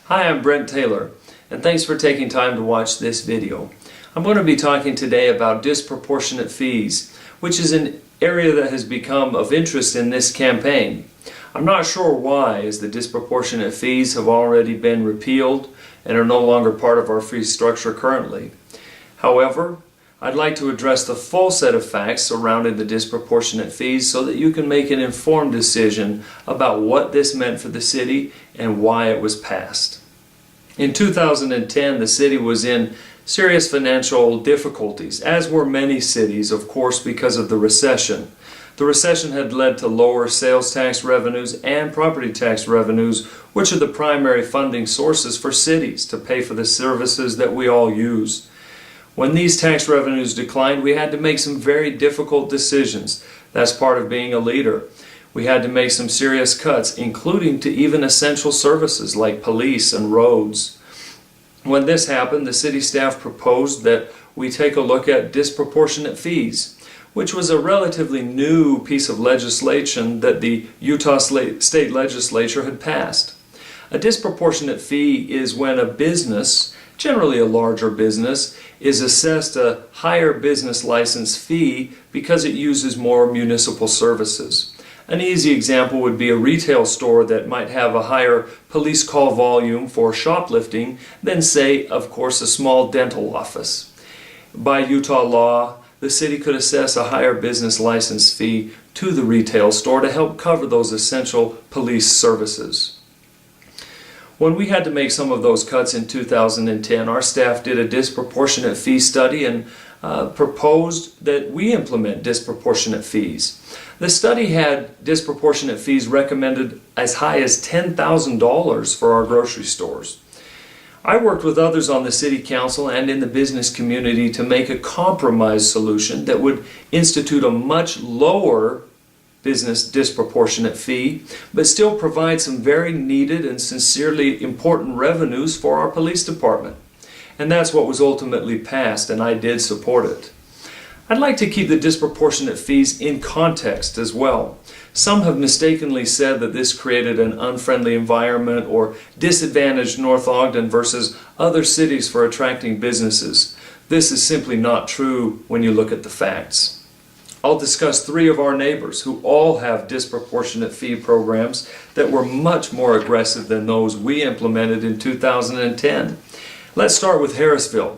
Hi, I'm Brent Taylor, and thanks for taking time to watch this video. I'm going to be talking today about disproportionate fees, which is an area that has become of interest in this campaign. I'm not sure why, as the disproportionate fees have already been repealed and are no longer part of our fee structure currently. However, I'd like to address the full set of facts surrounding the disproportionate fees so that you can make an informed decision about what this meant for the city and why it was passed. In 2010, the city was in serious financial difficulties, as were many cities, of course, because of the recession. The recession had led to lower sales tax revenues and property tax revenues, which are the primary funding sources for cities to pay for the services that we all use. When these tax revenues declined, we had to make some very difficult decisions. That's part of being a leader. We had to make some serious cuts, including to even essential services like police and roads. When this happened, the city staff proposed that we take a look at disproportionate fees, which was a relatively new piece of legislation that the Utah State Legislature had passed. A disproportionate fee is when a business, generally a larger business, is assessed a higher business license fee because it uses more municipal services. An easy example would be a retail store that might have a higher police call volume for shoplifting than, say, of course, a small dental office. By Utah law, the city could assess a higher business license fee to the retail store to help cover those essential police services. When we had to make some of those cuts in 2010, our staff did a disproportionate fee study and proposed that we implement disproportionate fees. The study had disproportionate fees recommended as high as $10,000 for our grocery stores. I worked with others on the city council and in the business community to make a compromise solution that would institute a much lower business disproportionate fee, but still provide some very needed and sincerely important revenues for our police department. And that's what was ultimately passed, and I did support it. I'd like to keep the disproportionate fees in context as well. Some have mistakenly said that this created an unfriendly environment or disadvantaged North Ogden versus other cities for attracting businesses. This is simply not true when you look at the facts. I'll discuss three of our neighbors who all have disproportionate fee programs that were much more aggressive than those we implemented in 2010. Let's start with Harrisville.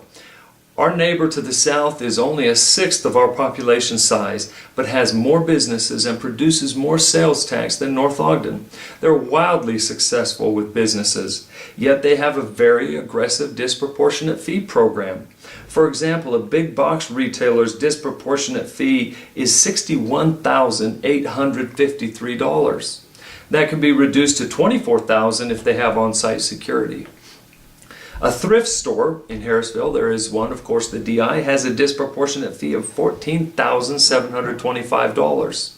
Our neighbor to the south is only a sixth of our population size, but has more businesses and produces more sales tax than North Ogden. They're wildly successful with businesses, yet they have a very aggressive disproportionate fee program. For example, a big box retailer's disproportionate fee is $61,853. That can be reduced to $24,000 if they have on-site security. A thrift store in Harrisville, there is one, of course, the DI, has a disproportionate fee of $14,725.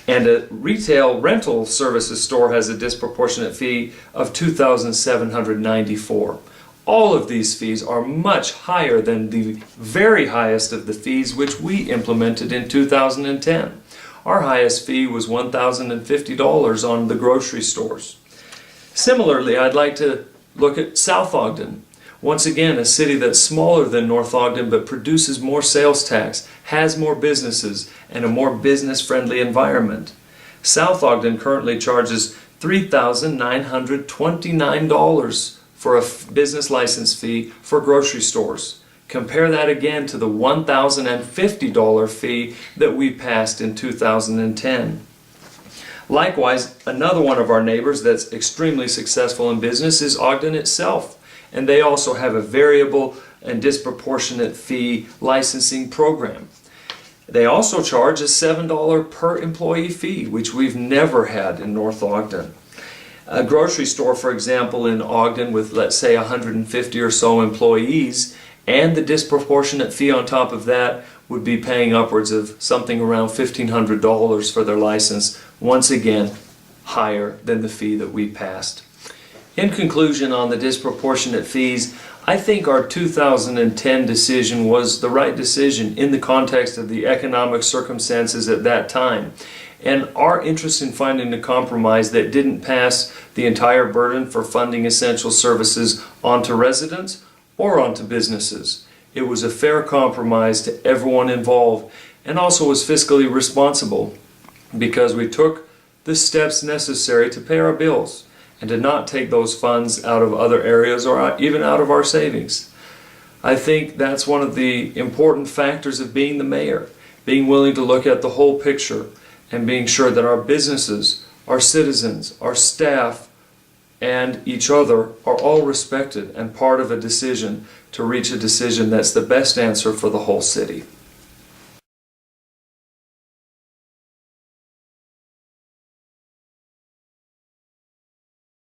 And a retail rental services store has a disproportionate fee of $2,794. All of these fees are much higher than the very highest of the fees which we implemented in 2010. Our highest fee was $1,050 on the grocery stores. Similarly, I'd like to look at South Ogden. Once again, a city that's smaller than North Ogden but produces more sales tax, has more businesses, and a more business-friendly environment. South Ogden currently charges $3,929 for a business license fee for grocery stores. Compare that again to the $1,050 fee that we passed in 2010. Likewise, another one of our neighbors that's extremely successful in business is Ogden itself, and they also have a variable and disproportionate fee licensing program. They also charge a $7 per employee fee, which we've never had in North Ogden. A grocery store, for example, in Ogden with, let's say, 150 or so employees, and the disproportionate fee on top of that would be paying upwards of something around $1,500 for their license, once again, higher than the fee that we passed. In conclusion on the disproportionate fees, I think our 2010 decision was the right decision in the context of the economic circumstances at that time. And our interest in finding a compromise that didn't pass the entire burden for funding essential services onto residents or onto businesses. It was a fair compromise to everyone involved, and also was fiscally responsible because we took the steps necessary to pay our bills and to not take those funds out of other areas or even out of our savings. I think that's one of the important factors of being the mayor, being willing to look at the whole picture and being sure that our businesses, our citizens, our staff, and each other are all respected and part of a decision to reach a decision that's the best answer for the whole city.